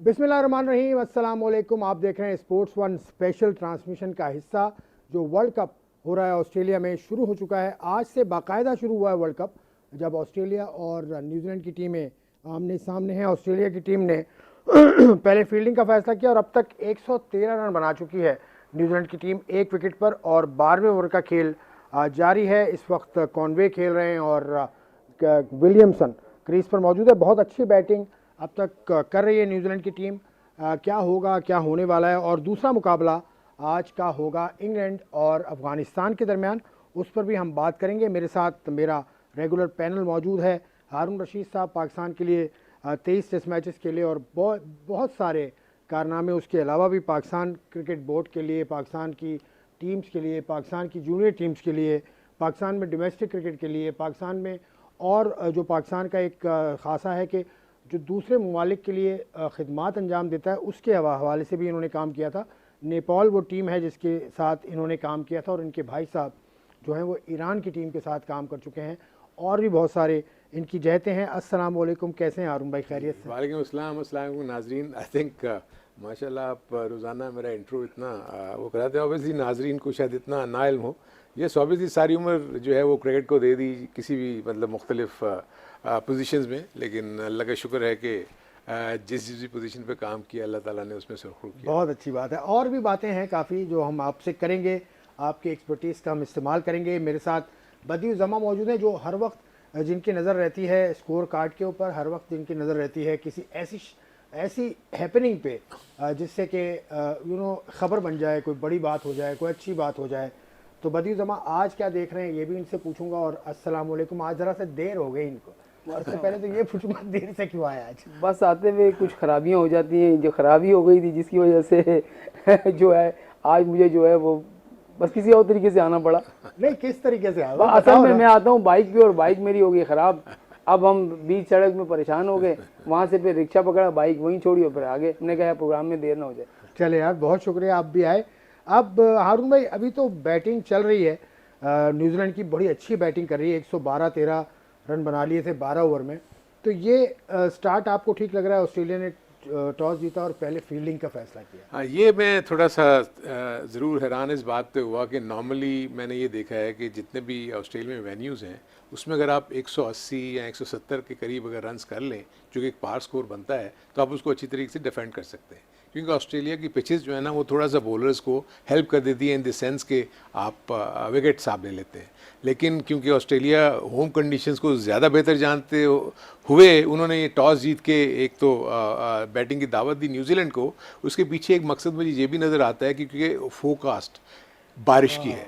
बिस्मिल्लाहिर्रहमानिर्रहीम, अस्सलाम वालेकुम। आप देख रहे हैं स्पोर्ट्स वन स्पेशल ट्रांसमिशन का हिस्सा जो वर्ल्ड कप हो रहा है ऑस्ट्रेलिया में शुरू हो चुका है। आज से बाकायदा शुरू हुआ है वर्ल्ड कप, जब ऑस्ट्रेलिया और न्यूजीलैंड की टीमें आमने सामने हैं। ऑस्ट्रेलिया की टीम ने पहले फील्डिंग का फैसला किया और अब तक 113 रन बना चुकी है न्यूजीलैंड की टीम एक विकेट पर, और 12वें ओवर का खेल जारी है। इस वक्त कॉनवे खेल रहे हैं और विलियमसन क्रीज पर मौजूद है। बहुत अच्छी बैटिंग अब तक कर रही है न्यूजीलैंड की टीम। क्या होगा, क्या होने वाला है, और दूसरा मुकाबला आज का होगा इंग्लैंड और अफ़गानिस्तान के दरमियान, उस पर भी हम बात करेंगे। मेरे साथ मेरा रेगुलर पैनल मौजूद है। हारून रशीद साहब पाकिस्तान के लिए 23 टेस्ट मैचेस के लिए और बहुत सारे कारनामे उसके अलावा भी पाकिस्तान क्रिकेट बोर्ड के लिए, पाकिस्तान की टीम्स के लिए, पाकिस्तान की जूनियर टीम्स के लिए, पाकिस्तान में डोमेस्टिक क्रिकेट के लिए, पाकिस्तान में और जो पाकिस्तान का एक खासा है कि जो दूसरे ममालिक के लिए खिदमात अंजाम देता है, उसके हवाले से भी इन्होंने काम किया था। नेपाल वो टीम है जिसके साथ इन्होंने काम किया था, और इनके भाई साहब जो हैं वो ईरान की टीम के साथ काम कर चुके हैं, और भी बहुत सारे इनकी जहतें हैं। अस्सलाम वालेकुम, कैसे हैं हारून भाई? खैरियत से? वालेकुम अस्सलाम। अस्सलाम वालेकुम नाजरीन। आई थिंक माशाल्लाह आप रोज़ाना मेरा इंट्रो इतना वो कराते हैं। ऑब्वियसली नाजरीन को शायद इतना ना इल्म हो। ये ऑब्वियसली सारी उम्र जो है वो क्रिकेट को दे दी किसी भी मतलब मुख्तलिफ पोजीशंस में, लेकिन अल्लाह का शुक्र है कि जिस भी पोजीशन पे काम किया अल्लाह ताला ने उसमें सुरखुर किया। बहुत अच्छी बात है। और भी बातें हैं काफ़ी जो हम आपसे करेंगे, आपके एक्सपर्टीज़ का हम इस्तेमाल करेंगे। मेरे साथ बदियू जमा मौजूद हैं जो हर वक्त जिनकी नज़र रहती है स्कोर कार्ड के ऊपर, हर वक्त जिनकी नज़र रहती है किसी ऐसी हैपनिंग पे जिससे कि ख़बर बन जाए, कोई बड़ी बात हो जाए, कोई अच्छी बात हो जाए। तो बदियू जमा आज क्या देख रहे हैं ये भी इनसे पूछूंगा। और अस्सलाम वालेकुम। आज ज़रा से देर हो गई इनको, सबसे पहले तो ये पूछूंगा देर से क्यों आया आज? बस आते हुए कुछ खराबियां हो जाती हैं, जो खराबी हो गई थी जिसकी वजह से जो है आज मुझे जो है वो बस किसी और तरीके से आना पड़ा। नहीं, किस तरीके से आया? असल में मैं आता हूँ बाइक पे और बाइक मेरी हो गई ख़राब। अब हम बीच सड़क में परेशान हो गए, वहाँ से फिर रिक्शा पकड़ा, बाइक वहीं छोड़ी और फिर आगे। हमने कहा प्रोग्राम में देर ना हो जाए। चले यार, बहुत शुक्रिया आप भी आए। अब हारून भाई, अभी तो बैटिंग चल रही है, न्यूजीलैंड की बड़ी अच्छी बैटिंग कर रही है। 112-13 रन बना लिए थे 12 ओवर में। तो ये स्टार्ट आपको ठीक लग रहा है? ऑस्ट्रेलिया ने टॉस जीता और पहले फील्डिंग का फैसला किया। हाँ, ये मैं थोड़ा सा ज़रूर हैरान इस बात पे हुआ कि नॉर्मली मैंने ये देखा है कि जितने भी ऑस्ट्रेलिया में वेन्यूज़ हैं उसमें अगर आप 180 या 170 के करीब अगर रन्स कर लें, जो कि एक पार स्कोर बनता है, तो आप उसको अच्छी तरीके से डिफेंड कर सकते हैं। क्योंकि ऑस्ट्रेलिया की पिचेस जो है ना वो थोड़ा सा बॉलर्स को हेल्प कर देती है इन द सेंस के आप विकेट साफ ले लेते हैं। लेकिन क्योंकि ऑस्ट्रेलिया होम कंडीशंस को ज़्यादा बेहतर जानते हुए उन्होंने ये टॉस जीत के एक तो बैटिंग की दावत दी न्यूजीलैंड को। उसके पीछे एक मकसद मुझे ये भी नज़र आता है क्योंकि फोरकास्ट बारिश की है,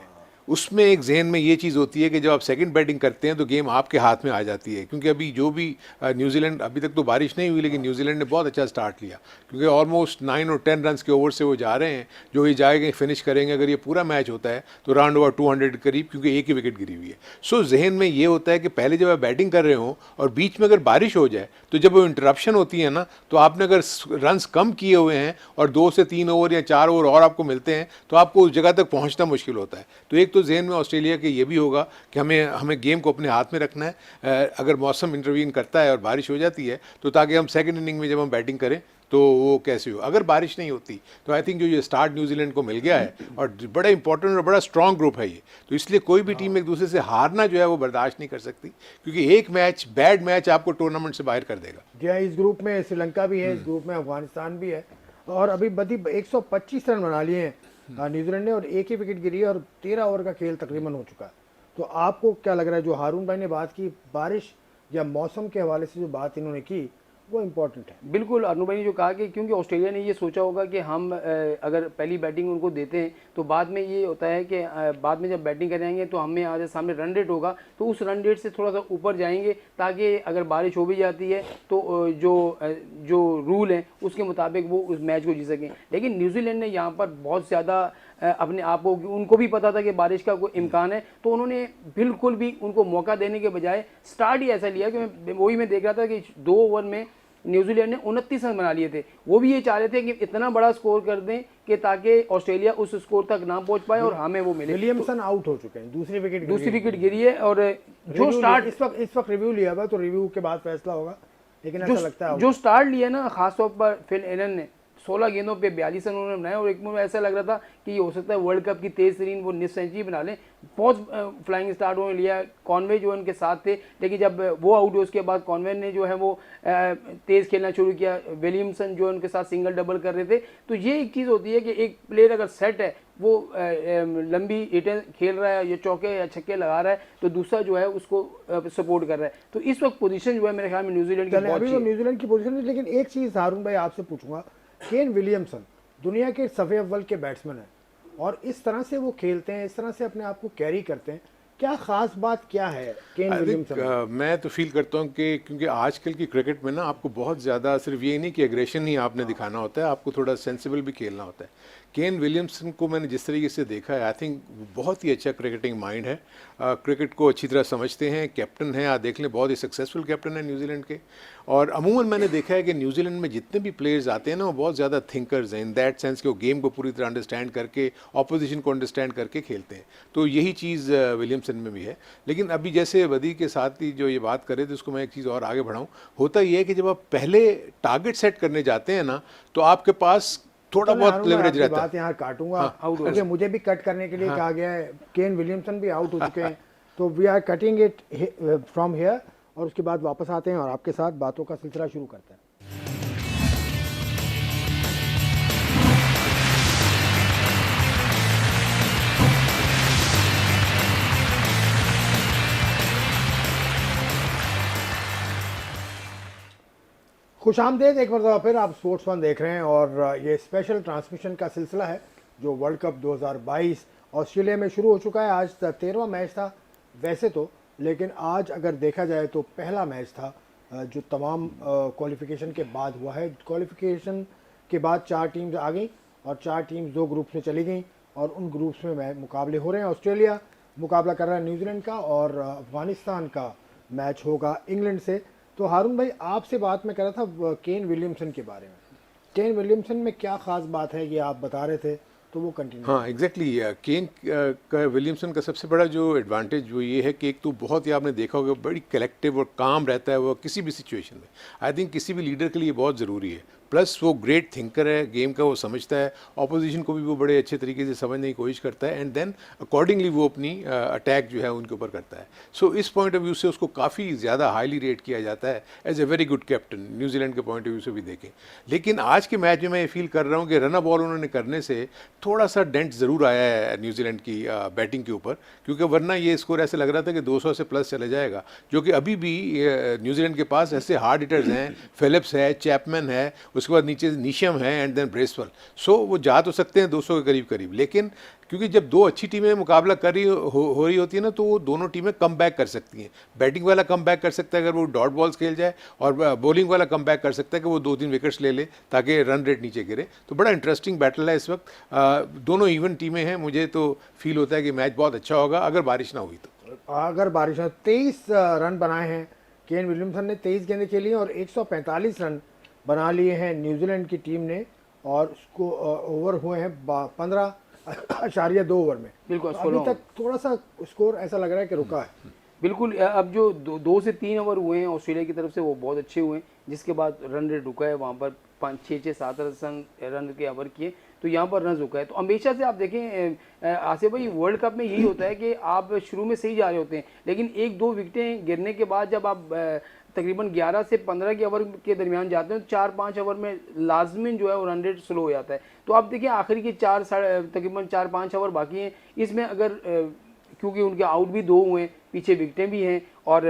उसमें एक जहन में ये चीज़ होती है कि जब आप सेकंड बैटिंग करते हैं तो गेम आपके हाथ में आ जाती है। क्योंकि अभी जो भी न्यूजीलैंड, अभी तक तो बारिश नहीं हुई लेकिन न्यूजीलैंड ने बहुत अच्छा स्टार्ट लिया, क्योंकि ऑलमोस्ट 9 और 10 रन के ओवर से वो जा रहे हैं, जो ये जाएंगे फिनिश करेंगे। अगर ये पूरा मैच होता है तो राउंड ओवर 200 करीब, क्योंकि एक ही विकेट गिरी हुई है। सो जहन में ये होता है कि पहले जब आप बैटिंग कर रहे हो और बीच में अगर बारिश हो जाए तो जब वो इंटरप्शन होती है ना, तो आपने अगर रन्स कम किए हुए हैं और 2 से 3 ओवर या 4 ओवर और आपको मिलते हैं तो आपको उस जगह तक पहुँचना मुश्किल होता है। तो एक तो जहन में ऑस्ट्रेलिया कि ये भी होगा कि हमें गेम को अपने हाथ में रखना है। अगर मौसम इंटरवीन करता है और बारिश हो जाती है तो ताकि हम सेकंड इनिंग में जब हम बैटिंग करें तो वो कैसे हो। अगर बारिश नहीं होती तो आई थिंक जो ये स्टार्ट न्यूजीलैंड को मिल गया है, और बड़ा इंपॉर्टेंट और बड़ा स्ट्रॉन्ग ग्रुप है ये, तो इसलिए कोई भी टीम एक दूसरे से हारना जो है वो बर्दाश्त नहीं कर सकती, क्योंकि एक मैच, बैड मैच आपको टूर्नामेंट से बाहर कर देगा। जी हाँ, इस ग्रुप में श्रीलंका भी है, इस ग्रुप में अफगानिस्तान भी है, और अभी बदी 125 रन बना लिए हैं न्यूजीलैंड ने, और एक ही विकेट गिरी है और 13 ओवर का खेल तकरीबन हो चुका है। तो आपको क्या लग रहा है, जो हारून भाई ने बात की बारिश या मौसम के हवाले से जो बात इन्होंने की, वो इम्पोर्टेंट है? बिल्कुल, अनु भाई ने जो कहा कि क्योंकि ऑस्ट्रेलिया ने ये सोचा होगा कि हम अगर पहली बैटिंग उनको देते हैं तो बाद में ये होता है कि बाद में जब बैटिंग करेंगे तो हमें आज सामने रन रेट होगा, तो उस रन रेट से थोड़ा सा ऊपर जाएंगे, ताकि अगर बारिश हो भी जाती है तो जो रूल है उसके मुताबिक वो उस मैच को जीत सकें। लेकिन न्यूजीलैंड ने यहाँ पर बहुत ज़्यादा अपने आप को, उनको भी पता था कि बारिश का कोई इम्कान है, तो उन्होंने बिल्कुल भी उनको मौका देने के बजाय स्टार्ट ही ऐसा लिया कि मैं देख रहा था कि 2 ओवर में न्यूजीलैंड ने 29 रन बना लिए थे। वो भी ये चाह रहे थे कि इतना बड़ा स्कोर कर दें कि ताकि ऑस्ट्रेलिया उस स्कोर तक ना पहुंच पाए और हमें वो मिले। विलियमसन आउट हो चुके हैं, दूसरी विकेट गिरी है, और जो स्टार्ट इस वक्त रिव्यू लिया हुआ, तो रिव्यू के बाद फैसला होगा लेकिन ऐसा लगता है जो स्टार्ट लिया ना खासतौर पर फिल एलन ने 16 गेंदों पे 42 रन उन्होंने बनाए और एक में ऐसा लग रहा था कि ये हो सकता है वर्ल्ड कप की तेज तरीन वो निस सेंचुरी बना लें। बहुत फ्लाइंग स्टार्ट उन्होंने लिया, कॉनवे जो उनके साथ थे, लेकिन जब वो आउट हुए उसके बाद कॉनवे ने जो है वो तेज़ खेलना शुरू किया, विलियमसन जो उनके साथ सिंगल डबल कर रहे थे। तो ये एक चीज़ होती है कि एक प्लेयर अगर सेट है, वो लंबी हिटें खेल रहा है, या चौके या छक्के लगा रहा है, तो दूसरा जो है उसको सपोर्ट कर रहा है। तो इस वक्त पोजीशन जो है मेरे ख्याल में न्यूजीलैंड की बहुत अच्छी है। न्यूजीलैंड की पोजीशन है, लेकिन एक चीज़ हारून भाई आपसे पूछूंगा, केन विलियमसन दुनिया के सफ़े अव्वल के बैट्समैन हैं और इस तरह से वो खेलते हैं, इस तरह से अपने आप को कैरी करते हैं, क्या ख़ास बात क्या है केन विलियमसन? मैं तो फील करता हूँ कि क्योंकि आजकल की क्रिकेट में ना आपको बहुत ज़्यादा सिर्फ ये नहीं कि एग्रेशन ही आपने दिखाना होता है, आपको थोड़ा सेंसिबल भी खेलना होता है। केन विलियमसन को मैंने जिस तरीके से देखा है, आई थिंक बहुत ही अच्छा क्रिकेटिंग माइंड है, क्रिकेट को अच्छी तरह समझते हैं, कैप्टन हैं, आप देख लें बहुत ही सक्सेसफुल कैप्टन है न्यूजीलैंड के। और अमूमन मैंने देखा है कि न्यूजीलैंड में जितने भी प्लेयर्स आते हैं ना, वो बहुत ज़्यादा थिंकर्स हैं, इन दैट सेंस कि वो गेम को पूरी तरह अंडरस्टैंड करके, ऑपोजिशन को अंडरस्टैंड करके खेलते हैं। तो यही चीज़ विलियमसन में भी है। लेकिन अभी जैसे वदी के साथ ही जो ये बात करे, तो उसको मैं एक चीज़ और आगे बढ़ाऊँ, होता ये है कि जब आप पहले टारगेट सेट करने जाते हैं ना, तो आपके पास थोड़ा बहुत लेवरेज रहता है। बात यहाँ काटूंगा क्योंकि मुझे भी कट करने के लिए कहा गया है, केन विलियमसन भी आउट हो चुके हैं, तो we are cutting it from here और उसके बाद वापस आते हैं और आपके साथ बातों का सिलसिला शुरू करते हैं। खुशामदेद एक मरतबा फिर आप स्पोर्ट्स वन देख रहे हैं और ये स्पेशल ट्रांसमिशन का सिलसिला है जो वर्ल्ड कप 2022 ऑस्ट्रेलिया में शुरू हो चुका है। आज 13वां मैच था वैसे तो, लेकिन आज अगर देखा जाए तो पहला मैच था जो तमाम क्वालिफिकेशन के बाद हुआ है। क्वालिफिकेशन के बाद 4 टीम्स आ गई और 4 टीम्स 2 ग्रुप्स में चली गई और उन ग्रुप्स में मुकाबले हो रहे हैं। ऑस्ट्रेलिया मुकाबला कर रहा है न्यूजीलैंड का और अफगानिस्तान का मैच होगा इंग्लैंड से। तो हारून भाई आपसे बात मैं कर रहा था केन विलियमसन के बारे में, केन विलियमसन में क्या ख़ास बात है ये आप बता रहे थे, तो वो कंटिन्यू। हाँ एग्जैक्टली केन का विलियमसन का सबसे बड़ा जो एडवांटेज वो ये है कि एक तो बहुत ही आपने देखा होगा बड़ी कलेक्टिव और काम रहता है वो किसी भी सिचुएशन में। आई थिंक किसी भी लीडर के लिए बहुत ज़रूरी है। प्लस वो ग्रेट थिंकर है, गेम का वो समझता है, ऑपोजिशन को भी वो बड़े अच्छे तरीके से समझने की कोशिश करता है एंड देन अकॉर्डिंगली वो अपनी अटैक जो है उनके ऊपर करता है। सो इस पॉइंट ऑफ व्यू से उसको काफ़ी ज़्यादा हाईली रेट किया जाता है as a very good captain, New Zealand के पॉइंट ऑफ व्यू से भी देखें। लेकिन आज के मैच में मैं ये फील कर रहा हूँ कि रन बॉल उन्होंने करने से थोड़ा सा डेंट ज़रूर आया है न्यूजीलैंड की बैटिंग के ऊपर, क्योंकि वरना ये स्कोर ऐसे लग रहा था कि 200 से प्लस चले जाएगा, जो कि अभी भी न्यूजीलैंड के पास ऐसे हार्ड हिटर्स हैं, फिलिप्स है, चैपमैन है, उसके बाद नीचे नीशम है एंड देन ब्रेसवेल। सो वो जा तो सकते हैं 200 के करीब करीब, लेकिन क्योंकि जब 2 अच्छी टीमें मुकाबला कर रही हो रही होती है ना, तो वो दोनों टीमें कम बैक कर सकती हैं। बैटिंग वाला कम बैक कर सकता है अगर वो डॉट बॉल्स खेल जाए, और बॉलिंग वाला कम बैक कर सकता है कि वो 2-3 विकेट्स ले ले ताकि रन रेट नीचे गिरे। तो बड़ा इंटरेस्टिंग बैटल है इस वक्त, दोनों इवन टीमें हैं। मुझे तो फील होता है कि मैच बहुत अच्छा होगा अगर बारिश ना हुई तो। अगर बारिश ना, 23 रन बनाए हैं केन विलियमसन ने, 23 गेंदें खेली और 145 रन बना लिए हैं न्यूजीलैंड की टीम ने, और उसको ओवर हुए हैं 15.2 ओवर में। बिल्कुल, अभी तक थोड़ा सा स्कोर ऐसा लग रहा है कि रुका है। बिल्कुल, अब जो 2 से 3 ओवर हुए हैं ऑस्ट्रेलिया की तरफ से वो बहुत अच्छे हुए हैं, जिसके बाद रन रेट रुका है, वहाँ पर 5-6-7 रन के ओवर किए, तो यहाँ पर रन रुका है। तो हमेशा से आप देखें आसिफ भाई, वर्ल्ड कप में यही होता है कि आप शुरू में सही जा रहे होते हैं, लेकिन 1-2 विकेटें गिरने के बाद जब आप तकरीबन 11 से 15 के ओवर के दरमियान जाते हैं, 4-5 ओवर में लाजमिन जो है वो रन रेट स्लो हो जाता है। तो आप देखिए आखिरी के तकरीबन 4-5 ओवर बाकी हैं, इसमें अगर क्योंकि उनके आउट भी 2 हुए, पीछे विकेटें भी हैं और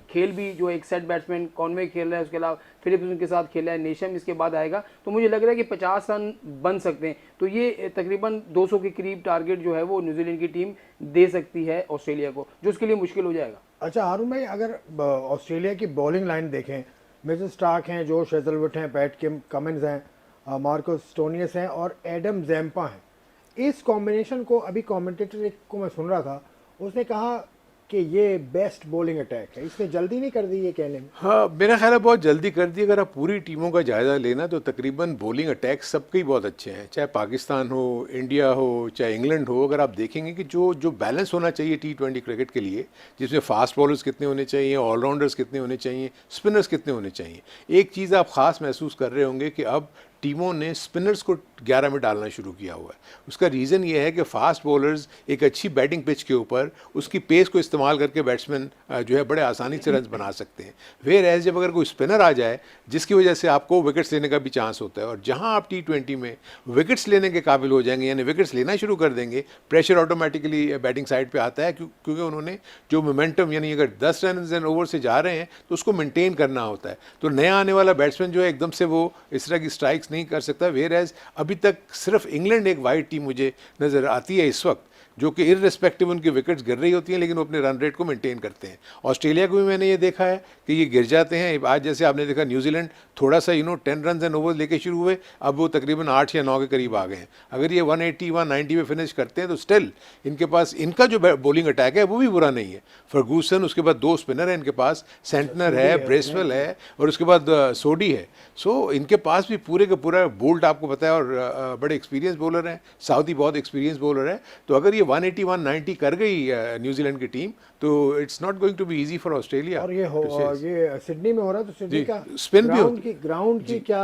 खेल भी जो एक सेट बैट्समैन कॉनवे खेल रहा है, उसके अलावा फिलिप्स उनके साथ खेल रहा है, नेशम इसके बाद आएगा, तो मुझे लग रहा है कि 50 रन बन सकते हैं। तो ये तकरीबन 200 के करीब टारगेट जो है वो न्यूजीलैंड की टीम दे सकती है ऑस्ट्रेलिया को, जो उसके लिए मुश्किल हो जाएगा। अच्छा हारून भाई, अगर ऑस्ट्रेलिया की बॉलिंग लाइन देखें, मिचेल स्टार्क हैं, जोश हेजलवुड हैं, पैट कमिंस हैं, मार्कस स्टोनियस हैं और एडम ज़ैम्पा हैं। इस कॉम्बिनेशन को अभी कमेंटेटर को मैं सुन रहा था, उसने कहा कि ये बेस्ट बॉलिंग अटैक है, इसने जल्दी नहीं कर दी ये कहने में? हाँ, मेरा ख्याल है बहुत जल्दी कर दी। अगर आप पूरी टीमों का जायज़ा लेना तो तकरीबन बॉलिंग अटैक सबके ही बहुत अच्छे हैं, चाहे पाकिस्तान हो, इंडिया हो, चाहे इंग्लैंड हो। अगर आप देखेंगे कि जो बैलेंस होना चाहिए T20 क्रिकेट के लिए, जिसमें फास्ट बॉलर्स कितने होने चाहिए, ऑलराउंडर्स कितने होने चाहिए, स्पिनर्स कितने होने चाहिए, एक चीज़ आप ख़ास महसूस कर रहे होंगे कि अब टीमों ने स्पिनर्स को 11 में डालना शुरू किया हुआ है। उसका रीज़न ये है कि फास्ट बॉलर्स एक अच्छी बैटिंग पिच के ऊपर उसकी पेस को इस्तेमाल करके बैट्समैन जो है बड़े आसानी से रन बना सकते हैं। वेयर एज जब अगर कोई स्पिनर आ जाए जिसकी वजह से आपको विकेट्स लेने का भी चांस होता है, और जहां आप T20 में विकेट्स लेने के काबिल हो जाएंगे, यानी विकेट्स लेना शुरू कर देंगे, प्रेशर ऑटोमेटिकली बैटिंग साइड पर आता है, क्योंकि उन्होंने जो मोमेंटम, यानी अगर 10 रन ओवर से जा रहे हैं तो उसको मेंटेन करना होता है। तो नया आने वाला बैट्समैन जो है एकदम से वो इस तरह की स्ट्राइक्स नहीं कर सकता। वेयर एज अभी तक सिर्फ इंग्लैंड एक वाइड टीम मुझे नज़र आती है इस वक्त, जो कि इररिस्पेक्टिव उनकी विकेट्स गिर रही होती हैं लेकिन वो अपने रन रेट को मेंटेन करते हैं। ऑस्ट्रेलिया को भी मैंने ये देखा है कि ये गिर जाते हैं। आज जैसे आपने देखा न्यूजीलैंड थोड़ा सा 10 रन एंड ओवर लेके शुरू हुए, अब वो तकरीबन 8 या 9 के करीब आ गए हैं। अगर ये 180 190 में फिनिश करते हैं तो स्टिल इनके पास इनका जो बॉलिंग अटैक है वो भी बुरा नहीं है। फर्गूसन, उसके बाद 2 स्पिनर है इनके पास, सेंटनर है, ब्रेसवेल है, और उसके बाद सोडी है। सो इनके पास भी पूरे का पूरा बोल्ट आपको पता है, और बड़े एक्सपीरियंस बॉलर हैं। साउदी बहुत एक्सपीरियंस बॉलर है। तो अगर ये 180 190 कर गई न्यूजीलैंड की टीम तो it's not going to be easy for Australia. और ये सिडनी में हो रहा है, तो सिडनी का स्पिन भी ग्राउंड की क्या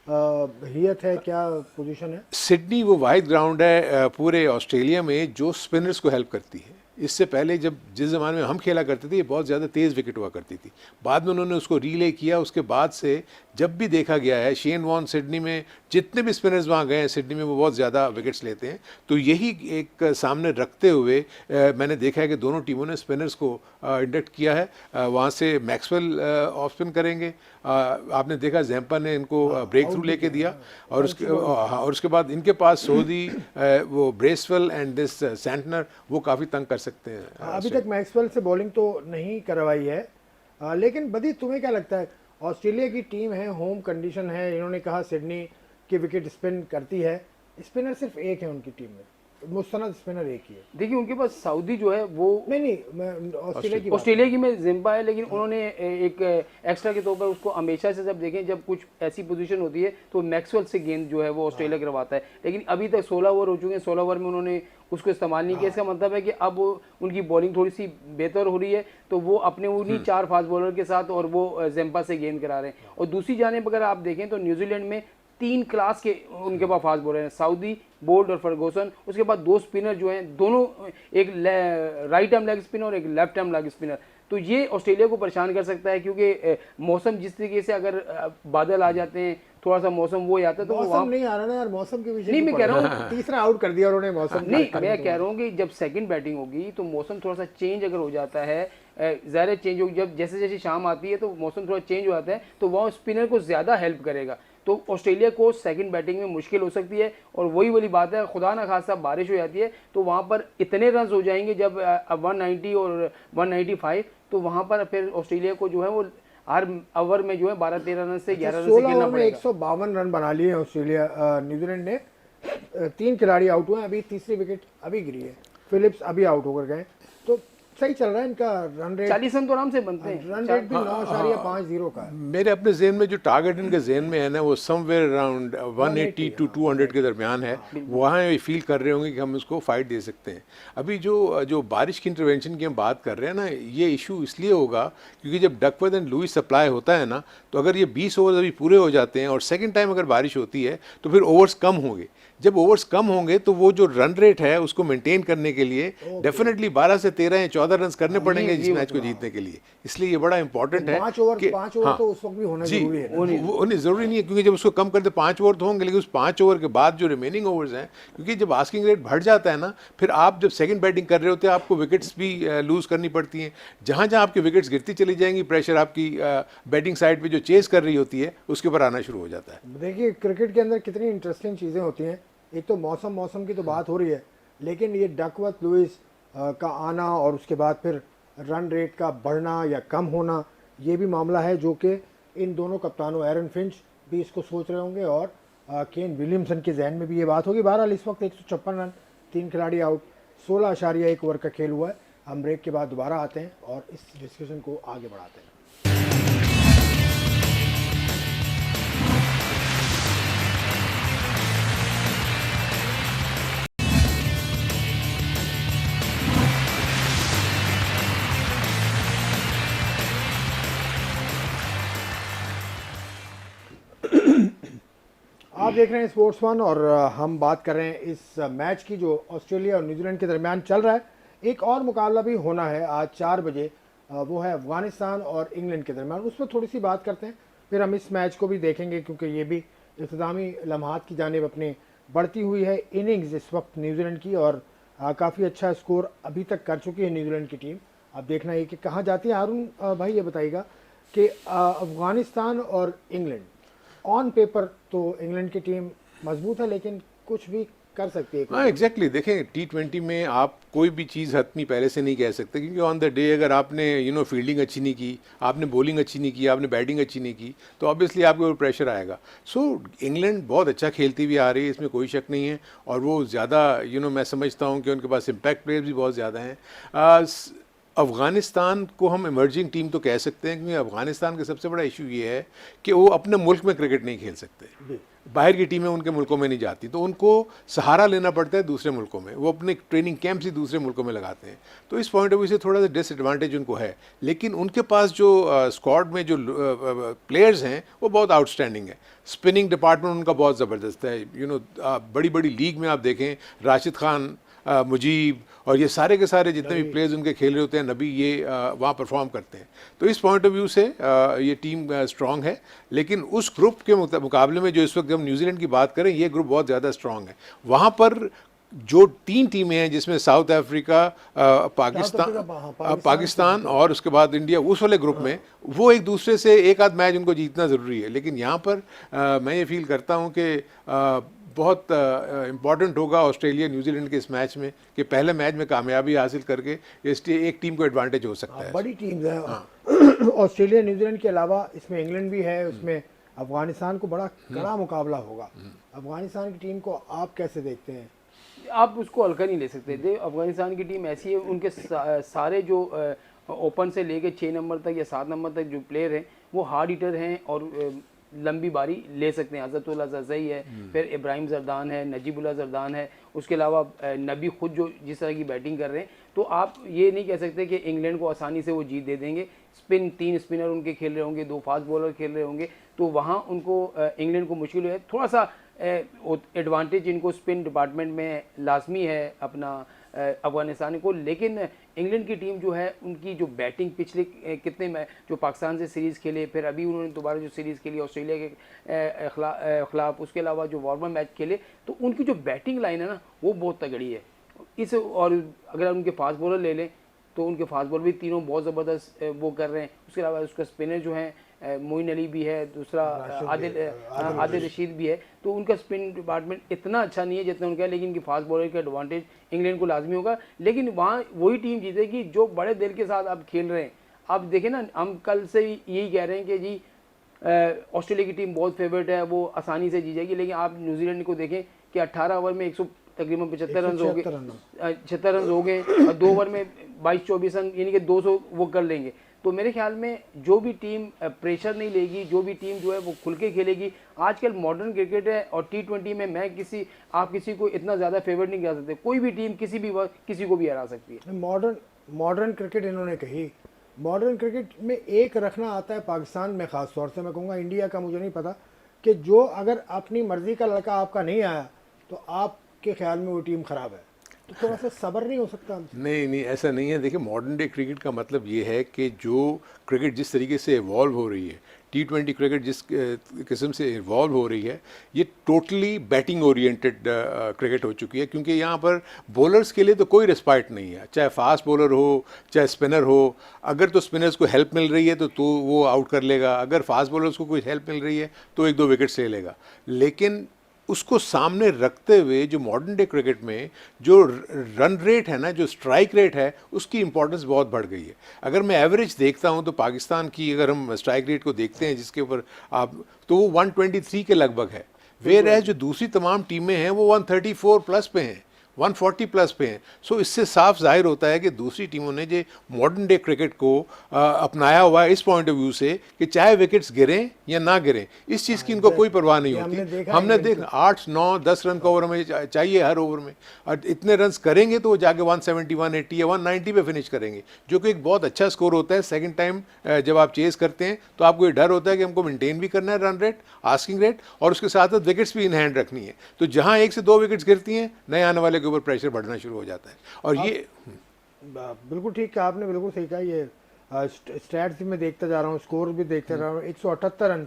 हियत है, क्या पोजीशन है? सिडनी वो वाहिद ग्राउंड है पूरे ऑस्ट्रेलिया में जो स्पिनर्स को हेल्प करती है। इससे पहले जिस ज़माने में हम खेला करते थे ये बहुत ज़्यादा तेज़ विकेट हुआ करती थी, बाद में उन्होंने उसको रीले किया। उसके बाद से जब भी देखा गया है, शेन वॉर्न सिडनी में जितने भी स्पिनर्स वहाँ गए हैं सिडनी में, वो बहुत ज़्यादा विकेट्स लेते हैं। तो यही एक सामने रखते हुए मैंने देखा है कि दोनों टीमों ने स्पिनर्स को इंडक्ट किया है। वहाँ से मैक्सवेल ऑफ स्पिन करेंगे। आपने देखा जैम्पा ने इनको ब्रेक थ्रू लेके दिया, और उसके बाद इनके पास सऊदी, वो ब्रेसवेल एंड दिस सेंटनर, वो काफ़ी तंग कर सकते हैं। अभी तक मैक्सवेल से बॉलिंग तो नहीं करवाई है, लेकिन बदी तुम्हें क्या लगता है? ऑस्ट्रेलिया की टीम है, होम कंडीशन है, इन्होंने कहा सिडनी की विकेट स्पिन करती है, स्पिनर सिर्फ एक है उनकी टीम में, मुस्तनद स्पिनर एक ही है। देखिए उनके पास सऊदी जो है वो नहीं, ऑस्ट्रेलिया की में जिम्बा है, लेकिन उन्होंने एक एक्स्ट्रा के तौर पर उसको हमेशा से जब देखें जब कुछ ऐसी पोजीशन होती है तो मैक्सवेल से गेंद जो है वो ऑस्ट्रेलिया करवाता है। लेकिन अभी तक 16 ओवर हो चुके हैं, 16 ओवर में उन्होंने उसको इस्तेमाल नहीं किया। इसका मतलब है कि अब उनकी बॉलिंग थोड़ी सी बेहतर हो रही है, तो वो अपने उन्हीं 4 फास्ट बॉलर के साथ और वो जिम्बा से गेंद करा रहे हैं। और दूसरी जानिब अगर आप देखें तो न्यूजीलैंड में 3 क्लास के उनके पास फास्ट बॉलर हैं, सऊदी, बोल्ट और फर्गूसन। उसके बाद 2 स्पिनर जो हैं, दोनों एक राइट आर्म लेग स्पिनर और एक लेफ्ट आर्म लेग स्पिनर। तो ये ऑस्ट्रेलिया को परेशान कर सकता है, क्योंकि मौसम जिस तरीके से अगर बादल आ जाते हैं, थोड़ा सा मौसम वो आता है तो मौसम नहीं आ रहा ना यार, मौसम के विषय नहीं मैं कह रहा हूँ तीसरा आउट कर दिया उन्होंने मौसम। नहीं मैं कह रहा हूँ कि जब सेकंड बैटिंग होगी तो मौसम थोड़ा सा चेंज अगर हो जाता है, ज़्यादा चेंज हो, जब जैसे जैसे शाम आती है तो मौसम थोड़ा चेंज हो जाता है, तो वह स्पिनर को ज़्यादा हेल्प करेगा। तो ऑस्ट्रेलिया को सेकंड बैटिंग में मुश्किल हो सकती है। और वही वाली बात है, खुदा ना खासा बारिश हो जाती है तो वहाँ पर इतने रन हो जाएंगे जब 190 और 195, तो वहाँ पर फिर ऑस्ट्रेलिया को जो है वो हर ओवर में जो है 12-13 रन से 11 रन से खेलना पड़ेगा। 152 रन बना लिए ऑस्ट्रेलिया, न्यूजीलैंड ने 3 खिलाड़ी आउट हुए, अभी तीसरी विकेट अभी गिरी है, फिलिप्स अभी आउट होकर गए, तो सही चल रहा है इनका रन रेट। 40 रन तो आराम से बनते हैं, रन रेट भी 9.50 का है। मेरे अपने जेहन में जो टारगेट इनके जेहन में है ना, वो समवेयर अराउंड 180 to 200 के दरमियान है। वहाँ ये फील कर रहे होंगे कि हम इसको फाइट दे सकते हैं। अभी जो बारिश की इंटरवेंशन की हम बात कर रहे हैं ना, ये इशू इसलिए होगा क्योंकि जब डकवर्थ एंड लुइस सप्लाई होता है ना, तो अगर ये 20 ओवर अभी पूरे हो जाते हैं और सेकेंड टाइम अगर बारिश होती है तो फिर ओवर्स कम होंगे। जब ओवर्स कम होंगे तो वो जो रन रेट है उसको मेंटेन करने के लिए डेफिनेटली 12 से 13 या 14 रन करने पड़ेंगे इस मैच को जीतने के लिए। इसलिए ये बड़ा इंपॉर्टेंट है। 5 ओवर तो उस वक्त भी होना जरूरी है। वो नहीं जरूरी नहीं है, क्योंकि जब उसको कम करते 5 ओवर तो होंगे, लेकिन उस 5 ओवर के बाद जो रिमेनिंग ओवर्स हैं, क्योंकि जब आस्किंग रेट बढ़ जाता है ना, फिर आप जब सेकंड बैटिंग कर रहे होते हैं आपको विकेट्स भी लूज करनी पड़ती हैं। जहाँ जहाँ आपकी विकेट्स गिरती चली जाएंगी, प्रेशर आपकी बैटिंग साइड पर जो चेस कर रही होती है उसके ऊपर आना शुरू हो जाता है। देखिए क्रिकेट के अंदर कितनी इंटरेस्टिंग चीज़ें होती हैं। एक तो मौसम की तो बात हो रही है, लेकिन ये डकवर्थ लुइस का आना और उसके बाद फिर रन रेट का बढ़ना या कम होना, ये भी मामला है जो कि इन दोनों कप्तानों एरन फिंच भी इसको सोच रहे होंगे और केन विलियमसन के जहन में भी ये बात होगी। बहरहाल इस वक्त 156 रन, 3 खिलाड़ी आउट, 16.1 ओवर का खेल हुआ है। हम ब्रेक के बाद दोबारा आते हैं और इस डिस्कशन को आगे बढ़ाते हैं। आप देख रहे हैं स्पोर्ट्स वन और हम बात कर रहे हैं इस मैच की जो ऑस्ट्रेलिया और न्यूजीलैंड के दरमियान चल रहा है। एक और मुकाबला भी होना है आज 4 बजे, वो है अफगानिस्तान और इंग्लैंड के दरमियान। उस पर थोड़ी सी बात करते हैं, फिर हम इस मैच को भी देखेंगे क्योंकि ये भी इख्तितामी लम्हात की जानिब अपनी बढ़ती हुई है इनिंग्स इस वक्त न्यूजीलैंड की, और काफ़ी अच्छा स्कोर अभी तक कर चुकी है न्यूजीलैंड की टीम। अब देखना है कि कहाँ जाती है। हारून भाई ये बताइएगा कि अफगानिस्तान और इंग्लैंड, ऑन पेपर तो इंग्लैंड की टीम मजबूत है लेकिन कुछ भी कर सकती है। हाँ एग्जैक्टली, देखें T20 में आप कोई भी चीज़ हतमी पहले से नहीं कह सकते, क्योंकि ऑन द डे अगर आपने फील्डिंग अच्छी नहीं की, आपने बॉलिंग अच्छी नहीं की, आपने बैटिंग अच्छी नहीं की, तो ऑब्वियसली आपके ऊपर प्रेशर आएगा। सो इंग्लैंड बहुत अच्छा खेलती हुई आ रही है, इसमें कोई शक नहीं है, और वो ज़्यादा मैं समझता हूँ कि उनके पास इम्पैक्ट प्लेयर्स भी बहुत ज़्यादा हैं। अफ़गानिस्तान को हम इमर्जिंग टीम तो कह सकते हैं, क्योंकि अफ़गानिस्तान का सबसे बड़ा इशू ये है कि वो अपने मुल्क में क्रिकेट नहीं खेल सकते, बाहर की टीमें उनके मुल्कों में नहीं जाती, तो उनको सहारा लेना पड़ता है दूसरे मुल्कों में, वो अपने ट्रेनिंग कैंप्स ही दूसरे मुल्कों में लगाते हैं। तो इस पॉइंट ऑफ व्यू से थोड़ा सा डिसएडवांटेज उनको है, लेकिन उनके पास जो स्क्वाड में जो प्लेयर्स हैं वो बहुत आउटस्टैंडिंग है। स्पिनिंग डिपार्टमेंट उनका बहुत ज़बरदस्त है। बड़ी बड़ी लीग में आप देखें, राशिद खान, मुजीब और ये सारे के सारे जितने भी प्लेयर्स उनके खेल रहे होते हैं, नबी, ये वहाँ परफॉर्म करते हैं। तो इस पॉइंट ऑफ व्यू से ये टीम स्ट्रांग है, लेकिन उस ग्रुप के मुकाबले में जो इस वक्त हम न्यूजीलैंड की बात करें, ये ग्रुप बहुत ज़्यादा स्ट्रांग है। वहाँ पर जो 3 टीमें हैं जिसमें साउथ अफ्रीका, पाकिस्तान और उसके बाद इंडिया, उस वाले ग्रुप में वो एक दूसरे से एक आध मैच उनको जीतना ज़रूरी है। लेकिन यहाँ पर मैं ये फील करता हूँ कि बहुत इम्पॉर्टेंट होगा ऑस्ट्रेलिया न्यूजीलैंड के इस मैच में कि पहले मैच में कामयाबी हासिल करके इसलिए एक टीम को एडवांटेज हो सकता है। बड़ी टीम्स है ऑस्ट्रेलिया न्यूजीलैंड के अलावा, इसमें इंग्लैंड भी है, उसमें अफगानिस्तान को बड़ा कड़ा मुकाबला होगा। अफगानिस्तान की टीम को आप कैसे देखते हैं? आप उसको हल्का नहीं ले सकते थे। अफगानिस्तान की टीम ऐसी है, उनके सारे जो ओपन से लेके 6 नंबर तक या 7 नंबर तक जो प्लेयर हैं वो हार्ड हिटर हैं और लंबी बारी ले सकते हैं। हज़रतुल्ला ज़रज़ई है, फिर इब्राहिम जरदान है, नजीबुल्ला जरदान है, उसके अलावा नबी खुद जो जिस तरह की बैटिंग कर रहे हैं, तो आप ये नहीं कह सकते कि इंग्लैंड को आसानी से वो जीत दे देंगे। 3 स्पिनर उनके खेल रहे होंगे, 2 फास्ट बॉलर खेल रहे होंगे, तो वहाँ उनको इंग्लैंड को मुश्किल है। थोड़ा सा एडवांटेज इनको स्पिन डिपार्टमेंट में लाजमी है अपना अफगानिस्तान को, लेकिन इंग्लैंड की टीम जो है उनकी जो बैटिंग पिछले कितने मैच जो पाकिस्तान से सीरीज़ खेले, फिर अभी उन्होंने दोबारा जो सीरीज़ खेली ऑस्ट्रेलिया के खिलाफ, उसके अलावा जो वार्म मैच खेले, तो उनकी जो बैटिंग लाइन है ना वो बहुत तगड़ी है। और अगर उनके फास्ट बॉलर ले लें तो उनके फास्ट बॉलर भी तीनों बहुत ज़बरदस्त वो कर रहे हैं। उसके अलावा उसका स्पिनर जो है मोइन अली भी है, दूसरा आदिल रशीद भी है, तो उनका स्पिन डिपार्टमेंट इतना अच्छा नहीं है जितना उनका है, लेकिन इनकी फास्ट बॉलर का एडवांटेज इंग्लैंड को लाजमी होगा। लेकिन वहाँ वही टीम जीतेगी जो बड़े दिल के साथ आप खेल रहे हैं। आप देखें ना, हम कल से यही कह रहे हैं कि जी ऑस्ट्रेलिया की टीम बहुत फेवरेट है, वो आसानी से जीत जाएगी, लेकिन आप न्यूजीलैंड को देखें कि 18 ओवर में तकरीबन 75 रन हो गए, 76 रन हो गए, और 2 ओवर में 22-24 रन, यानी कि 200 वो कर लेंगे। तो मेरे ख्याल में जो भी टीम प्रेशर नहीं लेगी, जो भी टीम जो है वो खुल के खेलेगी। आजकल मॉडर्न क्रिकेट है और T20 में आप किसी को इतना ज़्यादा फेवर नहीं कर सकते। कोई भी टीम किसी भी वक्त किसी को भी हरा सकती है। मॉडर्न क्रिकेट इन्होंने कही, मॉडर्न क्रिकेट में एक रखना आता है पाकिस्तान में, ख़ास तौर से मैं कहूँगा इंडिया का मुझे नहीं पता, कि जो अगर अपनी मर्ज़ी का लड़का आपका नहीं आया तो आपके ख्याल में वो टीम ख़राब है, तो थोड़ा सा सब्र नहीं हो सकता? नहीं, ऐसा नहीं है। देखिए, मॉडर्न डे क्रिकेट का मतलब ये है कि जो क्रिकेट जिस तरीके से इवॉल्व हो रही है, T20 क्रिकेट जिस किस्म से इवॉल्व हो रही है, ये टोटली बैटिंग ओरिएंटेड क्रिकेट हो चुकी है, क्योंकि यहाँ पर बॉलर्स के लिए तो कोई रिस्पाइट नहीं है, चाहे फास्ट बॉलर हो चाहे स्पिनर हो। अगर तो स्पिनर्स को हेल्प मिल रही है तो वो आउट कर लेगा, अगर फास्ट बॉलर्स को कोई हेल्प मिल रही है तो 1-2 विकेट्स ले लेगा। लेकिन उसको सामने रखते हुए जो मॉडर्न डे क्रिकेट में जो रन रेट है ना, जो स्ट्राइक रेट है, उसकी इंपॉर्टेंस बहुत बढ़ गई है। अगर मैं एवरेज देखता हूं तो पाकिस्तान की अगर हम स्ट्राइक रेट को देखते हैं जिसके ऊपर आप, तो वो 123 के लगभग है, वेयर एज जो दूसरी तमाम टीमें हैं वो 134 प्लस पे हैं। 140 प्लस पे हैं। सो इससे साफ जाहिर होता है कि दूसरी टीमों ने जो मॉडर्न डे क्रिकेट को अपनाया हुआ है इस पॉइंट ऑफ व्यू से कि चाहे विकेट्स गिरें या ना गिरें, इस चीज़ की इनको कोई परवाह नहीं होती। हमने देखा 8, 9, 10 रन का ओवर हमें चाहिए हर ओवर में, और इतने रन करेंगे तो वो जाके 170, 180 या 190 पे फिनिश करेंगे, जो कि एक बहुत अच्छा स्कोर होता है। सेकंड टाइम जब आप चेस करते हैं तो आपको ये डर होता है कि हमको मेंटेन भी करना है रन रेट, आस्किंग रेट, और उसके साथ साथ विकेट्स भी इन हैंड रखनी है। तो जहां 1 से 2 विकेट्स गिरती हैं, नए आने वाले के ऊपर प्रेशर बढ़ना शुरू हो जाता है। और ये बिल्कुल ठीक कहा आपने, बिल्कुल सही कहा। ये स्टैट्स भी मैं देखता जा रहा हूँ, स्कोर भी देखता जा रहा हूँ। 178 रन,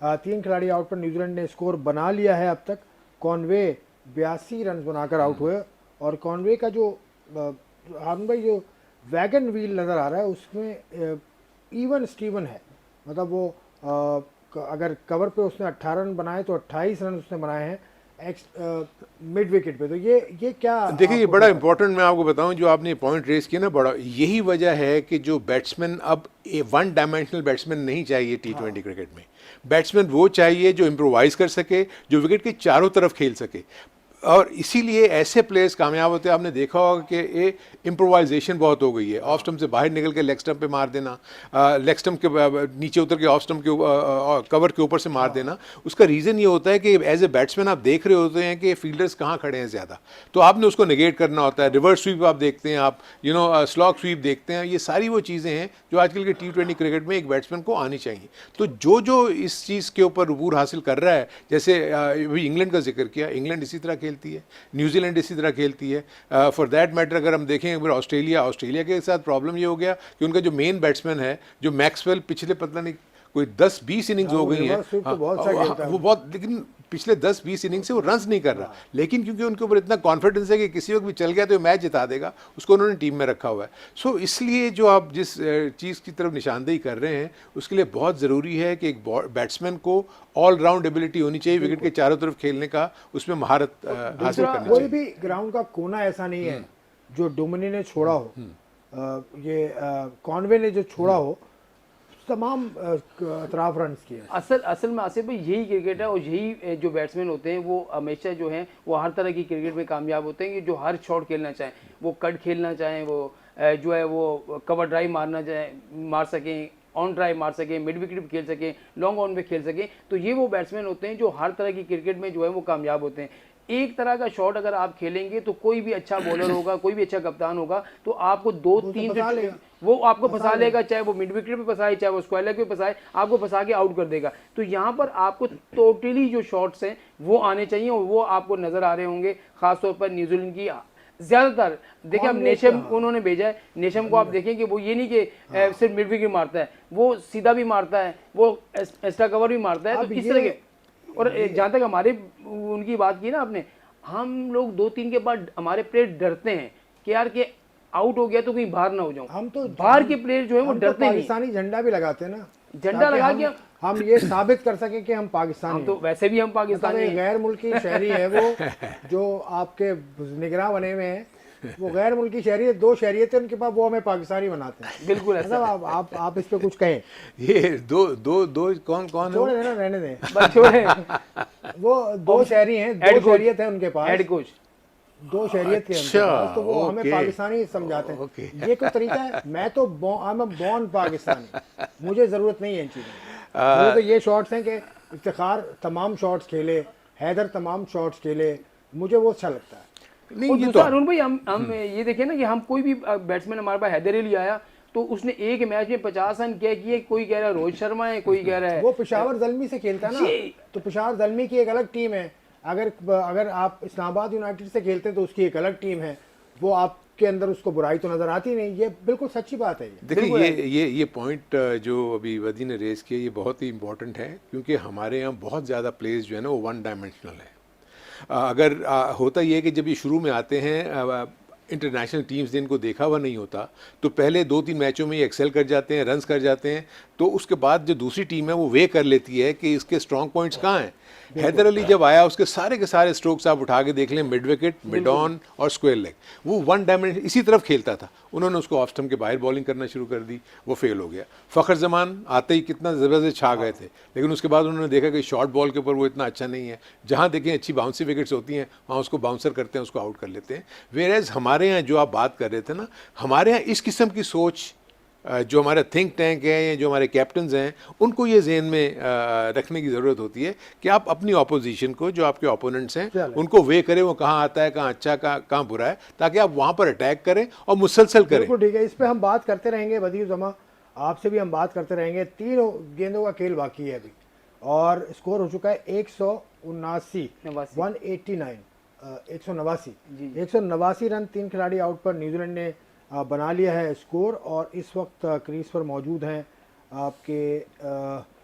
3 खिलाड़ी आउट पर न्यूजीलैंड ने स्कोर बना लिया है अब तक। कॉनवे 82 रन बनाकर आउट हुए, और कॉनवे का जो हारून भाई जो वैगन व्हील नज़र आ रहा है उसमें इवन स्टीवन है, मतलब वो अगर कवर पे उसने 18 रन बनाए तो 28 रन उसने बनाए हैं मिड विकेट पे। तो ये क्या देखिए, ये बड़ा इंपॉर्टेंट, मैं आपको बताऊं, जो आपने पॉइंट रेस किया ना, बड़ा यही वजह है कि जो बैट्समैन अब वन डायमेंशनल बैट्समैन नहीं चाहिए T20 क्रिकेट में। बैट्समैन वो चाहिए जो इम्प्रोवाइज कर सके, जो विकेट के चारों तरफ खेल सके, और इसीलिए ऐसे प्लेयर्स कामयाब होते हैं। आपने देखा होगा कि ये इम्प्रोवाइजेशन बहुत हो गई है, ऑफ स्टम्प से बाहर निकल के लेग स्टम्प पे मार देना, लेग स्टम्प के नीचे उतर के ऑफ स्टम्प के कवर के ऊपर से मार देना। उसका रीज़न ये होता है कि एज ए बैट्समैन आप देख रहे होते हैं कि फील्डर्स कहाँ खड़े हैं ज़्यादा, तो आपने उसको नेगेट करना होता है। रिवर्स स्वीप आप देखते हैं, आप स्लॉग स्वीप देखते हैं, ये सारी वो चीज़ें हैं जो आजकल के T20 क्रिकेट में एक बैट्समैन को आनी चाहिए। तो जो इस चीज़ के ऊपर अबूर हासिल कर रहा है, जैसे अभी इंग्लैंड का जिक्र किया, इंग्लैंड इसी तरह खेलती है, न्यूजीलैंड इसी तरह खेलती है। फॉर दैट मैटर अगर हम देखें फिर ऑस्ट्रेलिया के साथ प्रॉब्लम ये हो गया कि उनका जो मेन बैट्समैन है, जो मैक्सवेल, पिछले पता नहीं कोई 10-20 इनिंग्स हो गई हैं, वो बहुत, लेकिन पिछले 10-20 इनिंग्स से वो रन्स नहीं कर रहा, लेकिन क्योंकि उनके ऊपर इतना कॉन्फिडेंस है कि किसी वक्त भी चल गया तो मैच जिता देगा, उसको उन्होंने टीम में रखा हुआ है। सो इसलिए जो आप जिस चीज़ की तरफ निशानदेही कर रहे हैं, उसके लिए बहुत ज़रूरी है कि एक बैट्समैन को ऑल राउंड एबिलिटी होनी चाहिए, विकेट के चारों तरफ खेलने का, उसमें महारत हासिल करनी चाहिए। कोई भी ग्राउंड का कोना ऐसा नहीं है जो डोमिनी ने छोड़ा हो, ये कॉनवे ने जो छोड़ा हो, तमाम अतराफ रन किए। असल में आसिफ भाई यही क्रिकेट है, और यही जो बैट्समैन होते हैं वो हमेशा जो हैं वो हर तरह की क्रिकेट में कामयाब होते हैं, कि जो हर शॉट खेलना चाहें, वो कट खेलना चाहें, वो जो है वो कवर ड्राइव मार सकें, ऑन ड्राइव मार सकें, मिड विकेट भी खेल सकें, लॉन्ग ऑन पे खेल सकें। तो ये वो बैट्समैन होते हैं जो हर तरह की क्रिकेट में जो है वो कामयाब होते हैं। एक तरह का शॉट अगर आप खेलेंगे तो कोई भी अच्छा बॉलर होगा, कोई भी अच्छा कप्तान होगा, तो आपको 2-3 वो आपको फंसा लेगा, चाहे वो मिड विकेट पे फंसाए, चाहे वो स्क्वायर लेग पे फंसाए, आपको फंसा के आउट कर देगा। तो यहाँ पर आपको टोटली जो शॉट्स हैं वो आने चाहिए, और वो आपको नजर आ रहे होंगे खासतौर पर न्यूजीलैंड की ज़्यादातर। देखिए अब नेशम उन्होंने भेजा है, नेशम को आप देखें कि वो ये नहीं कि सिर्फ मिड विकेट मारता है, वो सीधा भी मारता है, वो एक्स्ट्रा कवर भी मारता है। तो इस तरह के, और जहाँ तक हमारे उनकी बात की ना आपने, हम लोग 2-3 के बाद हमारे प्लेयर डरते हैं कि यार कि आउट हो गया तो कहीं बाहर ना हो जाऊं। हम तो बाहर के प्लेयर जो है वो डरते नहीं। पाकिस्तानी झंडा भी लगाते हैं ना, झंडा लगा के हम ये साबित कर सके कि हम पाकिस्तानी हैं। तो वैसे भी हम पाकिस्तानी हैं। गैर मुल्की शहरी है वो जो आपके निगरान बने हुए हैं, वो गैर मुल्की शहरी है, 2 शहरियत है उनके पास, वो हमें पाकिस्तानी बनाते हैं। बिल्कुल ऐसा। मतलब आप इस पे कुछ कहें। ये दो कौन छोड़े देना, रहने दें, बस छोड़े। वो 2 शहरी हैं, 2 शहरियत है उनके पास, हेड कोच 2 शहरियत के उनके पास, तो वो हमें पाकिस्तानी समझाते हैं। ये कोई तरीका है? मैं तो बॉर्न पाकिस्तानी, मुझे जरूरत नहीं है इन चीज़ों। मुझे तो ये शॉट्स हैं कि इफ्तिखार तमाम शॉट्स खेले, हैदर तमाम शॉट्स खेले, मुझे वो अच्छा लगता है। नहीं, ये तो अरुण भाई हम ये देखें ना कि हम कोई भी बैट्समैन हमारे पास हैदर अली आया तो उसने एक मैच में 50 रन क्या किए, कोई कह रहा है रोहित शर्मा है, कोई कह रहा है वो पेशावर ज़ल्मी से खेलता है ना, तो पेशावर ज़ल्मी की एक अलग टीम है। अगर आप इस्लामाबाद यूनाइटेड से खेलते हैं तो उसकी एक अलग टीम है, वो आपके अंदर उसको बुराई तो नज़र आती नहीं। ये बिल्कुल सच्ची बात है। देखिए ये पॉइंट जो अभी वदी ने रेस किया, ये बहुत ही इंपॉर्टेंट है, क्योंकि हमारे यहाँ बहुत ज़्यादा प्लेयर्स जो है ना वो वन डायमेंशनल है। अगर होता ये है कि जब ये शुरू में आते हैं, इंटरनेशनल टीम्स ने इनको देखा हुआ नहीं होता, तो पहले 2-3 मैचों में ये एक्सेल कर जाते हैं, रन्स कर जाते हैं, तो उसके बाद जो दूसरी टीम है वो वे कर लेती है कि इसके स्ट्रॉन्ग पॉइंट्स कहाँ हैं। हैदर अली जब आया उसके के सारे स्ट्रोक्स आप उठा के देख लें, मिड विकेट, मिड ऑन और स्क्वायर लेग, वो वन डायमेंशन इसी तरफ खेलता था। उन्होंने उसको ऑफ स्टंप के बाहर बॉलिंग करना शुरू कर दी, वो फेल हो गया। फ़खर जमान आते ही कितना ज़बरदस्त छा गए थे, लेकिन उसके बाद उन्होंने देखा कि शॉर्ट बॉल के ऊपर वो इतना अच्छा नहीं है। जहाँ देखें अच्छी बाउंसी विकेट्स होती हैं वहाँ उसको बाउंसर करते हैं, उसको आउट कर लेते हैं। वेयर हमारे यहाँ जो आप बात कर रहे थे ना, हमारे यहाँ इस किस्म की सोच जो हमारा थिंक टैंक है या जो हमारे कैप्टन्स हैं उनको ये ज़हन में रखने की ज़रूरत होती है कि आप अपनी ऑपोजिशन को, जो आपके ओपोनेंट्स हैं, उनको वे करें वो कहाँ आता है, कहाँ अच्छा कहाँ बुरा है, ताकि आप वहाँ पर अटैक करें और मुसलसल करें। बिल्कुल ठीक है, इस पर हम बात करते रहेंगे। बदीर जमा आपसे भी हम बात करते रहेंगे। 3 गेंदों का खेल बाकी है अभी और स्कोर हो चुका है 179 189 रन, 3 खिलाड़ी आउट पर न्यूजीलैंड ने बना लिया है स्कोर। और इस वक्त क्रीज पर मौजूद हैं आपके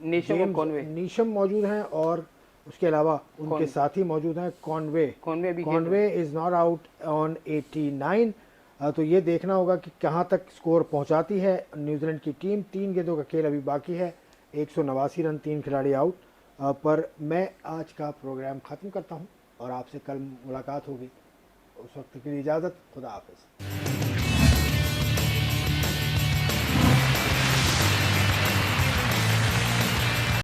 नीशम मौजूद हैं और उसके अलावा उनके साथी मौजूद हैं Conway is not out on 89। तो ये देखना होगा कि कहाँ तक स्कोर पहुँचाती है न्यूजीलैंड की टीम। 3 गेंदों का खेल अभी बाकी है, 189 रन, 3 खिलाड़ी आउट पर मैं आज का प्रोग्राम ख़त्म करता हूँ और आपसे कल मुलाकात होगी। उस वक्त के लिए इजाज़त, खुदा हाफिज़।